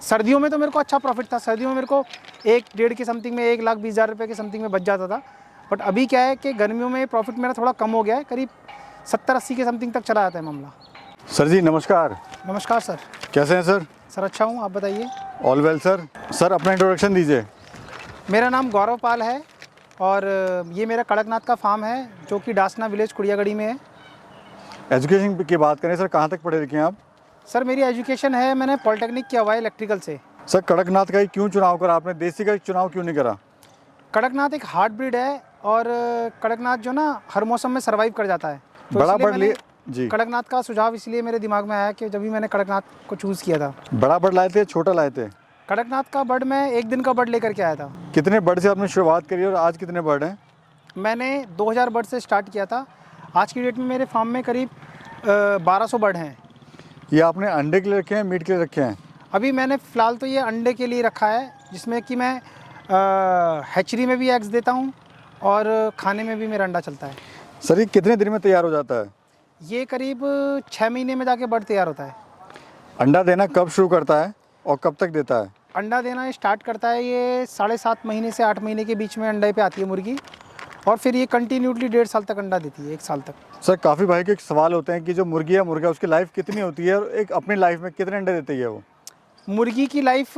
सर्दियों में तो मेरे को अच्छा प्रॉफिट था। सर्दियों में मेरे को 1-1.5 के समथिंग में 1,20,000 रुपये के समथिंग में बच जाता था। बट अभी क्या है कि गर्मियों में प्रॉफिट मेरा थोड़ा कम हो गया है, करीब 70-80 के समथिंग तक चला जाता है मामला। सर जी नमस्कार। नमस्कार सर। कैसे हैं सर? सर अच्छा हूँ, आप बताइए। All well sir. सर अपना इंट्रोडक्शन दीजिए। मेरा नाम गौरव पाल है और ये मेरा कड़कनाथ का फार्म है जो कि डासना विलेज कुड़ियागढ़ी में है। एजुकेशन की बात करें सर, कहाँ तक पढ़े लिखे हैं आप? सर मेरी एजुकेशन है, मैंने पॉलिटेक्निक किया हुआ है इलेक्ट्रिकल से। सर कड़कनाथ का ही क्यों चुनाव करा आपने, देसी का चुनाव क्यों नहीं करा? कड़कनाथ एक हार्ड ब्रीड है और कड़कनाथ जो ना हर मौसम में सर्वाइव कर जाता है। तो बड़ा इसलिए बर्ड लिए मैंने जी। कड़कनाथ का सुझाव इसलिए मेरे दिमाग में आया कि जब भी मैंने कड़कनाथ को चूज़ किया था। बड़ा बर्ड लाए थे छोटा लाए थे? कड़कनाथ का बर्ड मैं 1 दिन का बर्ड लेकर के आया था। कितने बर्ड से आपने शुरुआत करी और आज कितने बर्ड हैं? मैंने 2000 बर्ड से स्टार्ट किया था। आज की डेट में मेरे फार्म में करीब 1200 बर्ड हैं। ये आपने अंडे के लिए रखे हैं, मीट के लिए रखे हैं? अभी मैंने फ़िलहाल तो ये अंडे के लिए रखा है, जिसमें कि मैं हैचरी में भी एग्स देता हूँ और खाने में भी मेरा अंडा चलता है। सर ये कितने दिन में तैयार हो जाता है? ये करीब 6 महीने में जाके बर्ड तैयार होता है। अंडा देना कब शुरू करता है और कब तक देता है? अंडा देना स्टार्ट करता है ये 7.5 महीने से 8 महीने के बीच में अंडे पे आती है मुर्गी, और फिर ये कंटिन्यूटली 1.5 साल तक अंडा देती है, 1 साल तक। सर काफ़ी भाई के एक सवाल होते हैं कि जो मुर्गी या मुर्गा उसकी लाइफ कितनी होती है और एक अपनी लाइफ में कितने अंडे देती है वो? मुर्गी की लाइफ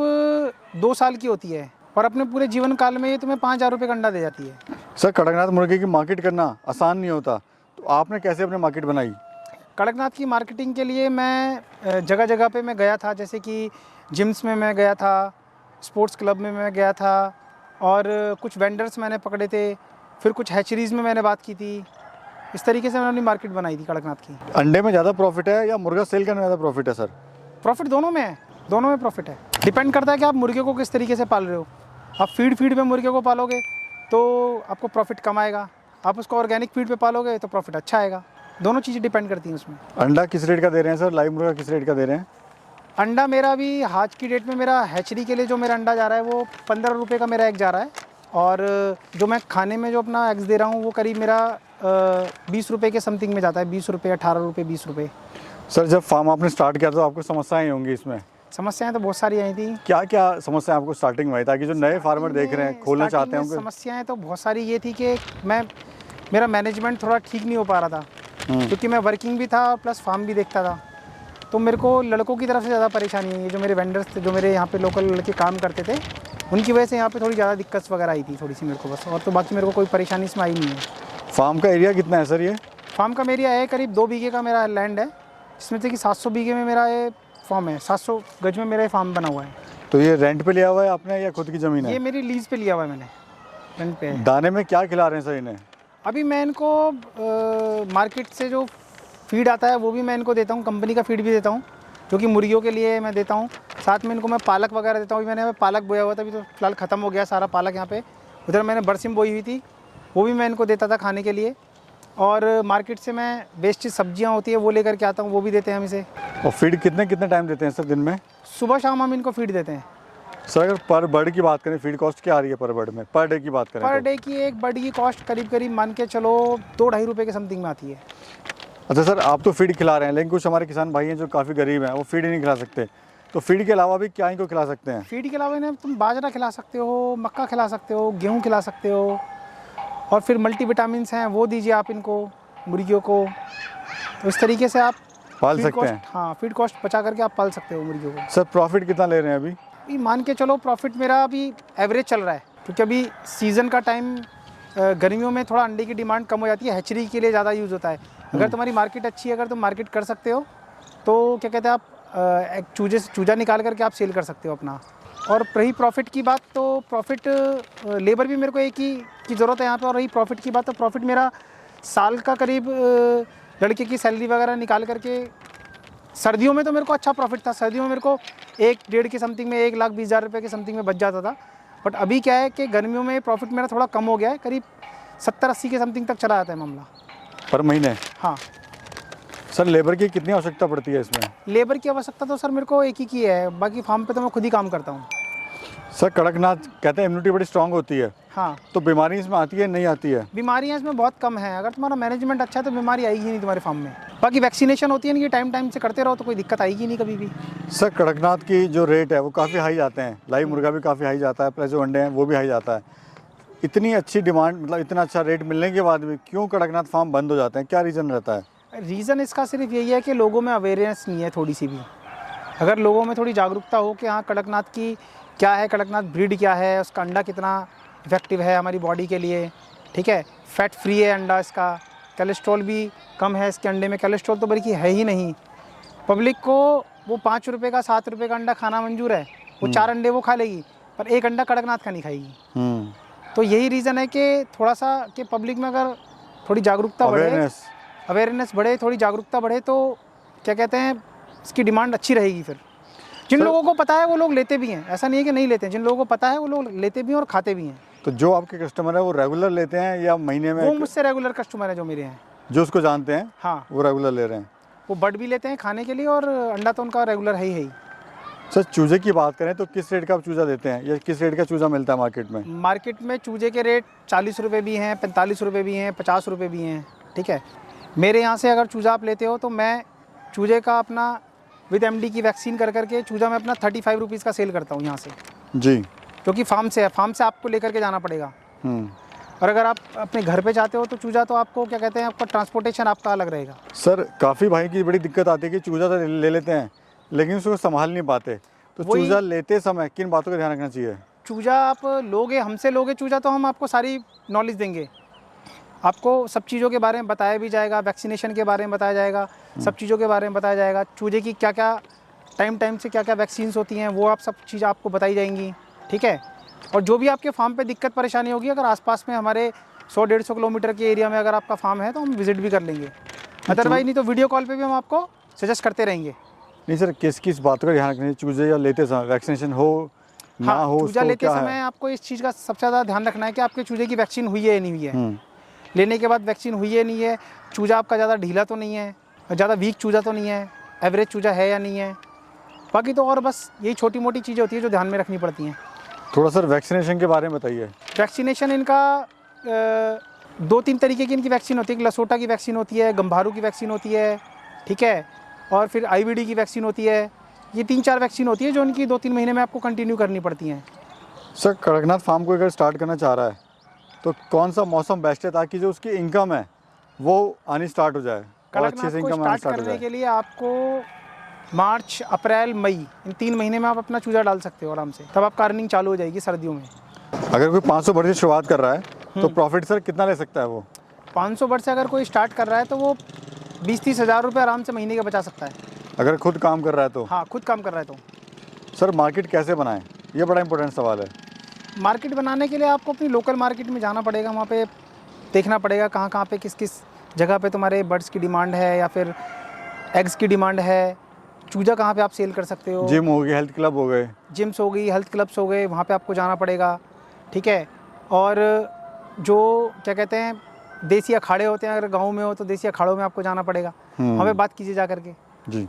2 साल की होती है और अपने पूरे जीवन काल में ये तुम्हें 5,000 रुपये का अंडा दे जाती है। सर कड़कनाथ मुर्गे की मार्केट करना आसान नहीं होता, तो आपने कैसे अपनी मार्केट बनाई? कड़कनाथ की मार्केटिंग के लिए मैं जगह जगह पे मैं गया था, जैसे कि जिम्स में मैं गया था, स्पोर्ट्स क्लब में मैं गया था, और कुछ वेंडर्स मैंने पकड़े थे, फिर कुछ हैचरीज़ में मैंने बात की थी। इस तरीके से मैंने अपनी मार्केट बनाई थी कड़कनाथ की। अंडे में ज़्यादा प्रॉफिट है या मुर्गा सेल करने में ज़्यादा प्रॉफिट है सर? प्रॉफिट दोनों में है, दोनों में प्रॉफिट है। डिपेंड करता है कि आप मुर्गे को किस तरीके से पाल रहे हो। आप फीड पे मुर्गे को पालोगे तो आपको प्रॉफिट कम आएगा, आप उसको ऑर्गेनिक फीड पे पालोगे तो प्रॉफिट अच्छा आएगा। दोनों चीज़ें डिपेंड करती हैं उसमें। अंडा किस रेट का दे रहे हैं सर? लाइव मुर्गा किस रेट का दे रहे हैं? अंडा मेरा अभी आज की डेट में मेरा हैचरी के लिए जो मेरा अंडा जा रहा है वो 15 रुपये का मेरा एग जा रहा है, और जो मैं खाने में जो अपना एग्स दे रहा हूँ वो करीब मेरा 20 रुपये के समथिंग में जाता है। 20 रुपये, 18 रुपये, 20 रुपये। सर जब फार्म आपने स्टार्ट किया तो आपको समस्याएं होंगी इसमें? समस्याएं तो बहुत सारी आई थी। क्या क्या समस्याएं आपको स्टार्टिंग में आई, ताकि जो नए फार्मर देख रहे हैं खोलना चाहते हैं? समस्याएं तो बहुत सारी ये थी कि मेरा मैनेजमेंट थोड़ा ठीक नहीं हो पा रहा था, क्योंकि मैं वर्किंग भी था प्लस फार्म भी देखता था। तो मेरे को लड़कों की तरफ से ज़्यादा परेशानी है। ये जो मेरे वेंडर्स थे, जो मेरे यहाँ पे लोकल लड़के काम करते थे, उनकी वजह से यहाँ पे थोड़ी ज़्यादा दिक्कत वगैरह आई थी थोड़ी सी मेरे को, बस। और तो बाकी मेरे को कोई परेशानी इसमें आई नहीं है। फार्म का एरिया कितना है सर? ये फार्म का एरिया है करीब 2 बीघे का मेरा लैंड है, जिसमें से कि 700 बीघे में मेरा ये फार्म है। 700 गज में मेरा ये फार्म बना हुआ है। तो ये रेंट पे लिया हुआ है आपने या खुद की ज़मीन है? ये मेरी लीज पे लिया हुआ है मैंने, रेंट पे है। दाने में क्या खिला रहे हैं सर इन्हें? अभी मैं इनको मार्केट से जो फीड आता है वो भी मैं इनको देता हूँ, कंपनी का फीड भी देता हूँ, जो कि मुर्गियों के लिए मैं देता हूँ। साथ में इनको मैं पालक वगैरह देता हूँ। अभी मैंने पालक बोया हुआ था, अभी तो फिलहाल ख़त्म हो गया सारा पालक यहाँ पे। उधर मैंने बरसिम बोई हुई थी, वो भी मैं इनको देता था खाने के लिए। और मार्केट से मैं वेस्ट सब्जियाँ होती है वो लेकर के आता हूँ, वो भी देते हैं हम इसे। और फीड कितने कितने टाइम देते हैं सर दिन में? सुबह शाम हम इनको फीड देते हैं। सर अगर पर बर्ड की बात करें, फीड कॉस्ट क्या आ रही है पर बर्ड में, पर डे की बात करें? पर डे की एक बर्ड की कॉस्ट करीब मान के चलो 2-2.5 रुपये के समथिंग में आती है। अच्छा सर, आप तो फीड खिला रहे हैं, लेकिन कुछ हमारे किसान भाई हैं जो काफ़ी गरीब हैं, वो फीड ही नहीं खिला सकते, तो फीड के अलावा भी क्या इनको खिला सकते हैं? फीड के अलावा इन्हें तुम बाजरा खिला सकते हो, मक्का खिला सकते हो, गेहूँ खिला सकते हो, और फिर मल्टीविटामिन्स हैं वो दीजिए आप इनको, मुर्गियों को। तो इस तरीके से आप पाल सकते हैं। हाँ, फीड कॉस्ट बचा करके आप पाल सकते हो मुर्गियों को। सर प्रॉफिट कितना ले रहे हैं अभी? अभी मान के चलो प्रॉफिट मेरा अभी एवरेज चल रहा है, क्योंकि अभी सीज़न का टाइम, गर्मियों में थोड़ा अंडे की डिमांड कम हो जाती है, हैचरी के लिए ज़्यादा यूज़ होता है। अगर तुम्हारी मार्केट अच्छी है, अगर तुम मार्केट कर सकते हो तो क्या कहते हैं, आप एक चूजे से चूजा निकाल करके आप सेल कर सकते हो अपना। और रही प्रॉफिट की बात, तो प्रॉफिट लेबर भी मेरे को एक ही की ज़रूरत है यहाँ पे। और रही प्रॉफिट की बात, तो प्रॉफिट मेरा साल का करीब लड़के की सैलरी वगैरह निकाल करके, सर्दियों में तो मेरे को अच्छा प्रॉफिट था। सर्दियों में मेरे को 1-1.5 के समथिंग में 1,20,000 रुपये के समथिंग में बच जाता था। बट अभी क्या है कि गर्मियों में प्रॉफिट मेरा थोड़ा कम हो गया है, करीब 70-80 के समथिंग तक चला जाता है मामला पर महीने? हाँ। सर लेबर की कितनी आवश्यकता पड़ती है इसमें? लेबर की आवश्यकता तो सर मेरे को एक ही की है, बाकी फार्म पे तो मैं खुद ही काम करता हूँ। सर कड़कनाथ कहते हैं इम्यूनिटी बड़ी स्ट्रांग होती है, हाँ, तो बीमारी इसमें आती है नहीं आती है? बीमारियाँ इसमें बहुत कम हैं। अगर तुम्हारा मैनेजमेंट अच्छा है तो बीमारी आएगी नहीं तुम्हारे फार्म में। बाकी वैक्सीनेशन होती है ना, कि टाइम टाइम से करते रहो तो कोई दिक्कत आएगी नहीं कभी भी। सर कड़कनाथ की जो रेट है वो काफ़ी हाई जाते हैं, लाइव मुर्गा भी काफ़ी हाई जाता है, प्लस जो अंडे हैं वो भी हाई जाता है। इतनी अच्छी डिमांड, मतलब इतना अच्छा रेट मिलने के बाद भी क्यों कड़कनाथ फार्म बंद हो जाते हैं, क्या रीज़न रहता है? रीज़न इसका सिर्फ यही है कि लोगों में अवेयरनेस नहीं है थोड़ी सी भी। अगर लोगों में थोड़ी जागरूकता हो कि हाँ कड़कनाथ की क्या है, कड़कनाथ ब्रीड क्या है, उसका अंडा कितना इफेक्टिव है हमारी बॉडी के लिए, ठीक है, फैट फ्री है अंडा इसका, कोलेस्ट्रॉल भी कम है इसके अंडे में, कोलेस्ट्रॉल तो बल्कि है ही नहीं। पब्लिक को वो 5 रुपये का 7 रुपये का अंडा खाना मंजूर है, वो 4 अंडे वो खा लेगी पर एक अंडा कड़कनाथ का नहीं खाएगी। तो यही रीज़न है कि थोड़ा सा कि पब्लिक में अगर थोड़ी जागरूकता बढ़े, अवेयरनेस बढ़े, थोड़ी जागरूकता बढ़े तो क्या कहते हैं इसकी डिमांड अच्छी रहेगी। फिर जिन लोगों को पता है वो लोग लेते भी हैं, ऐसा नहीं है कि नहीं लेते हैं। जिन लोगों को पता है वो लोग लेते भी हैं और खाते भी हैं। तो जो आपके कस्टमर है वो रेगुलर लेते हैं या महीने में? वो मुझसे रेगुलर कस्टमर है जो मेरे हैं, जो उसको जानते हैं, हाँ, वो रेगुलर ले रहे हैं। वो बर्ड भी लेते हैं खाने के लिए और अंडा तो उनका रेगुलर है ही। सर चूजे की बात करें तो किस रेट का आप चूजा देते हैं या किस रेट का चूजा मिलता है मार्केट में? मार्केट में चूजे के रेट 40 रुपये भी हैं, 45 रुपये भी हैं, 50 रुपये भी हैं, ठीक है। मेरे यहाँ से अगर चूजा आप लेते हो तो मैं चूजे का अपना विद एमडी की वैक्सीन कर करके चूजा मैं अपना 35 रुपीज़ का सेल करता हूँ यहाँ से जी, क्योंकि फार्म से है, फार्म से आपको लेकर के जाना पड़ेगा। और अगर आप अपने घर पे जाते हो तो चूजा तो आपको क्या कहते हैं, आपका ट्रांसपोर्टेशन आपका अलग रहेगा। सर काफ़ी भाई की बड़ी दिक्कत आती है कि चूजा तो ले लेते हैं लेकिन उसको संभाल नहीं पाते, तो चूजा लेते समय किन बातों का ध्यान रखना चाहिए? चूजा आप लोगे, हमसे लोगे चूजा तो हम आपको सारी नॉलेज देंगे, आपको सब चीज़ों के बारे में बताया भी जाएगा, वैक्सीनेशन के बारे में बताया जाएगा, सब चीज़ों के बारे में बताया जाएगा, चूजे की क्या क्या टाइम से क्या क्या वैक्सीन्स होती हैं वो आप सब चीज़ आपको बताई जाएंगी, ठीक है। और जो भी आपके फार्म पे दिक्कत परेशानी होगी, अगर आसपास में हमारे 100-150 किलोमीटर के एरिया में अगर आपका फार्म है तो हम विजिट भी कर लेंगे, अदरवाइज नहीं तो वीडियो कॉल पे भी हम आपको सजेस्ट करते रहेंगे। नहीं सर, किस किस बातों का ध्यान रखना चाहिए चूजे या लेते समय? वैक्सीनेशन हो ना हो, चूजा लेते समय आपको इस चीज़ का सबसे ज़्यादा ध्यान रखना है कि आपके चूजे की वैक्सीन हुई है या नहीं हुई है। लेने के बाद वैक्सीन हुई है नहीं है, चूजा आपका ज़्यादा ढीला तो नहीं है, ज़्यादा वीक चूजा तो नहीं है, एवरेज चूजा है या नहीं है। बाकी तो और बस यही छोटी मोटी चीज़ें होती है जो ध्यान में रखनी पड़ती हैं। थोड़ा सर वैक्सीनेशन के बारे में बताइए। वैक्सीनेशन इनका 2-3 तरीके की इनकी वैक्सीन होती है। एक लसोटा की वैक्सीन होती है, गंभारू की वैक्सीन होती है, ठीक है, और फिर IVD की वैक्सीन होती है। ये 3-4 वैक्सीन होती है जो इनकी 2-3 महीने में आपको कंटिन्यू करनी पड़ती हैं। सर कड़कनाथ फार्म को अगर स्टार्ट करना चाह रहा है तो कौन सा मौसम बेस्ट है ताकि जो उसकी इनकम है वो आनी स्टार्ट हो जाए और अच्छे से इनकम आनी स्टार्ट हो जाए? करने के लिए आपको मार्च, अप्रैल, मई इन 3 महीने में आप अपना चूजा डाल सकते हो आराम से, तब आपका अर्निंग चालू हो जाएगी सर्दियों में। अगर कोई 500 बर्ड से शुरुआत कर रहा है तो प्रॉफिट सर कितना ले सकता है वो? 500 बर्ड से अगर कोई स्टार्ट कर रहा है तो वो 20-30 हज़ार रुपये आराम से महीने के बचा सकता है, अगर खुद काम कर रहा है तो। हाँ, खुद काम कर रहा है तो। सर मार्केट कैसे बनाएं, ये बड़ा इंपॉर्टेंट सवाल है। मार्केट बनाने के लिए आपको अपनी लोकल मार्केट में जाना पड़ेगा, वहाँ पे देखना पड़ेगा कहाँ कहाँ पे किस किस जगह पे तुम्हारे बर्ड्स की डिमांड है या फिर एग्स की डिमांड है, चूजा कहाँ पे आप सेल कर सकते हो। जिम हो गई, हेल्थ क्लब हो गए, जिम्स हो गई, हेल्थ क्लब्स हो गए, वहाँ पे आपको जाना पड़ेगा, ठीक है। और जो क्या कहते हैं देसी अखाड़े होते हैं, अगर गाँव में हो तो देसी अखाड़ों में आपको जाना पड़ेगा, वहाँ पे बात कीजिए जा करके। जी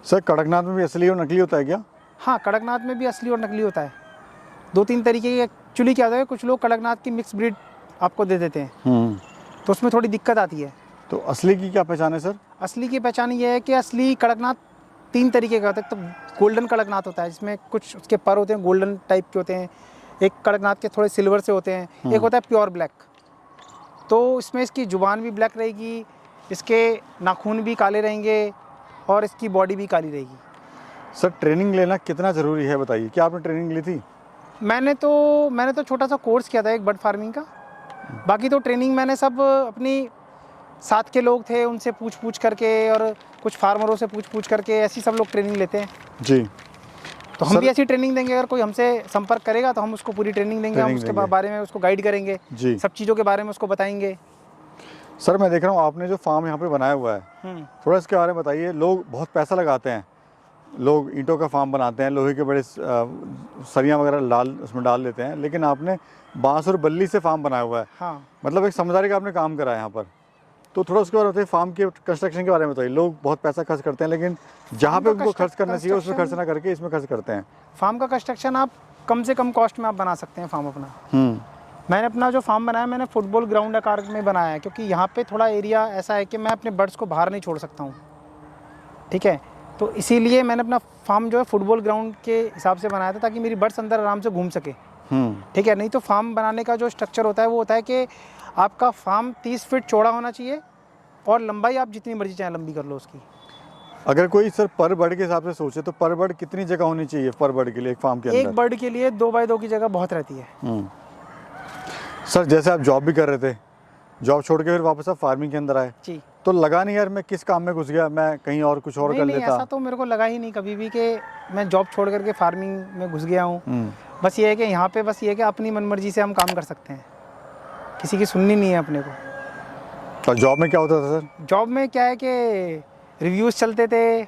सर, कड़कनाथ में भी असली और नकली होता है क्या? हाँ, कड़कनाथ में भी असली और नकली होता है। 2-3 तरीके की एक्चुअली क्या होता है, कुछ लोग कड़कनाथ की मिक्स ब्रीड आपको दे देते हैं तो उसमें थोड़ी दिक्कत आती है। तो असली की क्या पहचान है सर? असली की पहचान ये है कि असली कड़कनाथ 3 तरीके का होता है। तो गोल्डन कड़कनाथ होता है जिसमें कुछ उसके पर होते हैं गोल्डन टाइप के होते हैं, एक कड़कनाथ के थोड़े सिल्वर से होते हैं, एक होता है प्योर ब्लैक। तो इसमें इसकी जुबान भी ब्लैक रहेगी, इसके नाखून भी काले रहेंगे और इसकी बॉडी भी काली रहेगी। सर ट्रेनिंग लेना कितना ज़रूरी है बताइए, क्या आपने ट्रेनिंग ली थी? मैंने तो छोटा सा कोर्स किया था एक बर्ड फार्मिंग का, बाकी तो ट्रेनिंग मैंने सब अपनी साथ के लोग थे उनसे पूछ करके और कुछ फार्मरों से पूछ करके ऐसी सब लोग ट्रेनिंग लेते हैं जी। तो हम भी ऐसी ट्रेनिंग देंगे। अगर कोई हमसे संपर्क करेगा तो हम उसको पूरी ट्रेनिंग देंगे, हम उसके बारे में उसको गाइड करेंगे जी, सब चीज़ों के बारे में उसको बताएंगे। सर मैं देख रहा हूँ आपने जो फार्म यहाँ पे बनाया हुआ है, थोड़ा इसके बारे में बताइए। लोग बहुत पैसा लगाते हैं, लोग ईंटों का फार्म बनाते हैं, लोहे के बड़े सरियाँ वगैरह उसमें डाल लेते हैं, लेकिन आपने बांस और बल्ली से फार्म बनाया हुआ है। हाँ, मतलब एक समझदारी का आपने काम करा है यहाँ पर। तो थोड़ा उसके बारे में बताइए, फार्म के कंस्ट्रक्शन के बारे में बताइए। लोग बहुत पैसा खर्च करते हैं लेकिन जहाँ पे उनको खर्च करना चाहिए उसमें खर्च ना करके इसमें खर्च करते हैं। फार्म का कंस्ट्रक्शन आप कम से कम कॉस्ट में आप बना सकते हैं फार्म अपना। मैंने अपना जो फार्म बनाया मैंने फुटबॉल ग्राउंड आकार में बनाया है, क्योंकि यहाँ पे थोड़ा एरिया ऐसा है कि मैं अपने बर्ड्स को बाहर नहीं छोड़ सकता हूँ, ठीक है। तो इसीलिए मैंने अपना फार्म जो है फुटबॉल ग्राउंड के हिसाब से बनाया था, ताकि मेरी बर्ड्स अंदर आराम से घूम सके, ठीक है। नहीं तो फार्म बनाने का जो स्ट्रक्चर होता है वो होता है कि आपका फार्म 30 फीट चौड़ा होना चाहिए और लंबाई आप जितनी मर्जी चाहे लंबी कर लो उसकी। अगर कोई सर पर बर्ड के हिसाब से सोचे तो पर बर्ड कितनी जगह होनी चाहिए पर बर्ड के लिए एक फार्म के अंदर? एक बर्ड के लिए 2 बाय 2 की जगह बहुत रहती है। सर जैसे आप जॉब भी कर रहे थे, जॉब छोड़ के फिर वापस आप फार्मिंग के अंदर आए जी, तो लगा नहीं यार मैं किस काम में घुस गया, मैं कहीं और कुछ और कर नहीं, लेता? ऐसा तो मेरे को लगा ही नहीं कभी भी कि मैं जॉब छोड़ करके फार्मिंग में घुस गया हूँ। बस ये है कि यहाँ पे बस ये है कि अपनी मनमर्जी से हम काम कर सकते हैं, किसी की सुननी नहीं है अपने को। और जॉब में क्या होता था सर? जॉब में क्या है कि रिव्यूज़ चलते थे,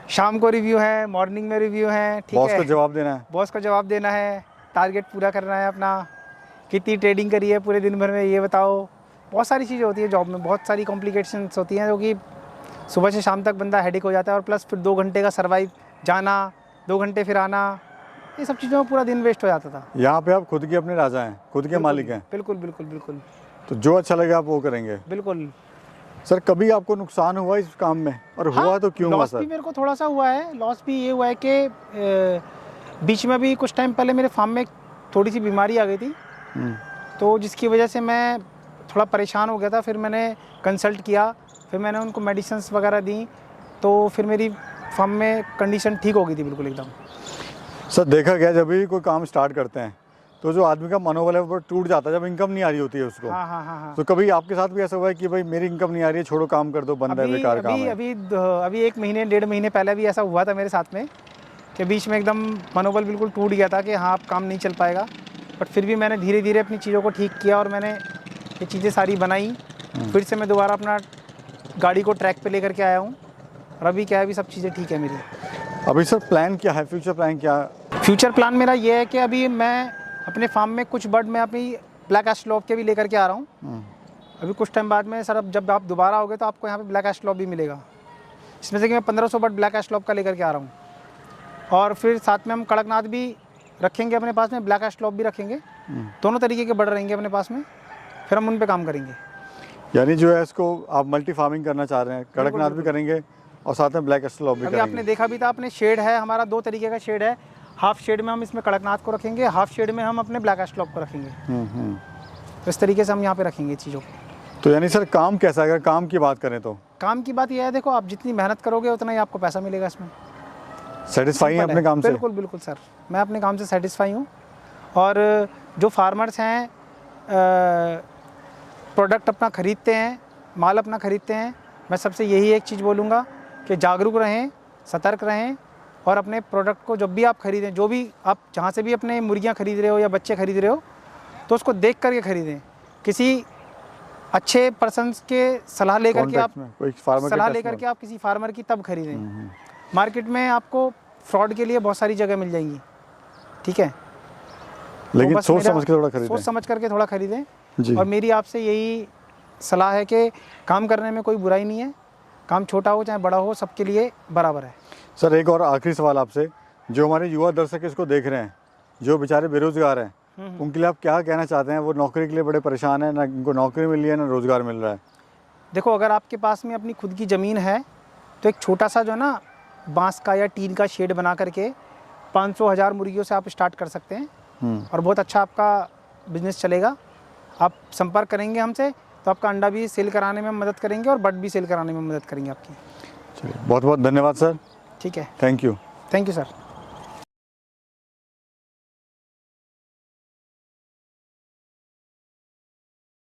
शाम को रिव्यू है, मॉर्निंग में रिव्यू है, ठीक है। बॉस को जवाब देना है? बॉस को जवाब देना है, टारगेट पूरा करना है अपना, कितनी ट्रेडिंग करी है पूरे दिन भर में ये बताओ। बहुत सारी चीज़ें होती है जॉब में, बहुत सारी कॉम्प्लिकेशंस होती हैं, जो कि सुबह से शाम तक बंदा हेडेक हो जाता है। और प्लस फिर 2 घंटे का सर्वाइव, जाना 2 घंटे फिर आना, ये सब चीज़ों में पूरा दिन वेस्ट हो जाता था। यहाँ पे आप खुद के अपने राजा हैं, खुद के मालिक हैं? बिल्कुल बिल्कुल बिल्कुल। तो जो अच्छा लगे आप वो करेंगे? बिल्कुल। सर कभी आपको नुकसान हुआ इस काम में, और हुआ तो क्यों हुआ लॉस सर? भी मेरे को थोड़ा सा हुआ है। लॉस भी ये हुआ है कि बीच में भी कुछ टाइम पहले मेरे फार्म में थोड़ी सी बीमारी आ गई थी, तो जिसकी वजह से मैं थोड़ा परेशान हो गया था। फिर मैंने कंसल्ट किया, फिर मैंने उनको मेडिसिन्स वगैरह दी, तो फिर मेरी फार्म में कंडीशन ठीक हो गई थी बिल्कुल एकदम। सर देखा गया जब भी कोई काम स्टार्ट करते हैं तो जो आदमी का मनोबल है वो टूट जाता है जब इनकम नहीं आ रही होती है उसको। हाँ हाँ हाँ हाँ। तो कभी आपके साथ भी ऐसा हुआ है कि भाई मेरी इनकम नहीं आ रही है, छोड़ो काम कर दो, बंद है, बेकार काम है? अभी 1 महीने 1.5 महीने पहले भी ऐसा हुआ था मेरे साथ में, कि बीच में एकदम मनोबल बिल्कुल टूट गया था कि हाँ अब काम नहीं चल पाएगा। बट फिर भी मैंने धीरे धीरे अपनी चीज़ों को ठीक किया और मैंने ये चीज़ें सारी बनाई। फिर से मैं दोबारा अपना गाड़ी को ट्रैक पे लेकर के आया हूँ, और अभी क्या है, अभी सब चीज़ें ठीक है मेरी। अभी सर प्लान क्या है, फ्यूचर प्लान क्या? फ्यूचर प्लान मेरा ये है कि अभी मैं अपने फार्म में कुछ बर्ड मैं अपनी ब्लैक एस्ट्रोलॉप के भी लेकर के आ रहा हूँ। अभी कुछ टाइम बाद में सर, अब जब आप दोबारा आओगे तो आपको यहाँ पे ब्लैक एस्ट्रोलॉप भी मिलेगा। इसमें से कि मैं 1500 बर्ड ब्लैक एस्ट्रोलॉप का लेकर के आ रहा हूँ, और फिर साथ में हम कड़कनाथ भी रखेंगे अपने पास में, ब्लैक एस्ट्रोलॉप भी रखेंगे। दोनों तरीके के बर्ड रहेंगे अपने पास में, फिर हम उन पर काम करेंगे। यानी जो है इसको आप मल्टी फार्मिंग करना चाह रहे हैं, कड़कनाथ भी करेंगे और साथ में ब्लैक एस्ट्रोलॉप भी अभी करेंगे? आपने देखा भी था, अपने शेड है हमारा 2 तरीके का शेड है। हाफ शेड में हम इसमें कड़कनाथ को रखेंगे, हाफ शेड में हम अपने ब्लैक एस्ट्रोलॉप को रखेंगे। तो इस तरीके से हम यहाँ पे रखेंगे चीज़ों को। तो यानी सर काम कैसा है, अगर काम की बात करें तो? काम की बात यह है, देखो आप जितनी मेहनत करोगे उतना ही आपको पैसा मिलेगा इसमें। सेटिस्फाई हैं अपने काम से? बिल्कुल बिल्कुल सर, मैं अपने काम से सेटिस्फाई हूँ। और जो फार्मर्स हैं प्रोडक्ट अपना ख़रीदते हैं, माल अपना ख़रीदते हैं, मैं सबसे यही एक चीज़ बोलूँगा कि जागरूक रहें, सतर्क रहें, और अपने प्रोडक्ट को जब भी आप ख़रीदें, जो भी आप जहाँ से भी अपने मुर्गियाँ ख़रीद रहे हो या बच्चे ख़रीद रहे हो, तो उसको देख करके ख़रीदें। किसी अच्छे पर्सन्स के सलाह लेकर के आप किसी फार्मर की तब खरीदें। मार्केट में आपको फ्रॉड के लिए बहुत सारी जगह मिल जाएंगी, ठीक है, लेकिन तो सोच समझ के थोड़ा खरीदें। सोच समझ करके थोड़ा खरीदें जी। और मेरी आपसे यही सलाह है कि काम करने में कोई बुराई नहीं है, काम छोटा हो चाहे बड़ा हो, सबके लिए बराबर है। सर एक और आखिरी सवाल आपसे, जो हमारे युवा दर्शक इसको देख रहे हैं, जो बेचारे बेरोजगार हैं, उनके लिए आप क्या कहना चाहते हैं? वो नौकरी के लिए बड़े परेशान हैं, ना उनको नौकरी मिल रही है ना रोज़गार मिल रहा है। देखो, अगर आपके पास में अपनी खुद की ज़मीन है तो एक छोटा सा जो है ना बांस का या टीन का शेड बना करके 500-1000 मुर्गियों से आप स्टार्ट कर सकते हैं, और बहुत अच्छा आपका बिजनेस चलेगा। आप संपर्क करेंगे हमसे तो आपका अंडा भी सेल कराने में मदद करेंगे और बर्ड भी सेल कराने में मदद करेंगे आपकी। चलिए, बहुत बहुत धन्यवाद सर। ठीक है, thank you thank you sir.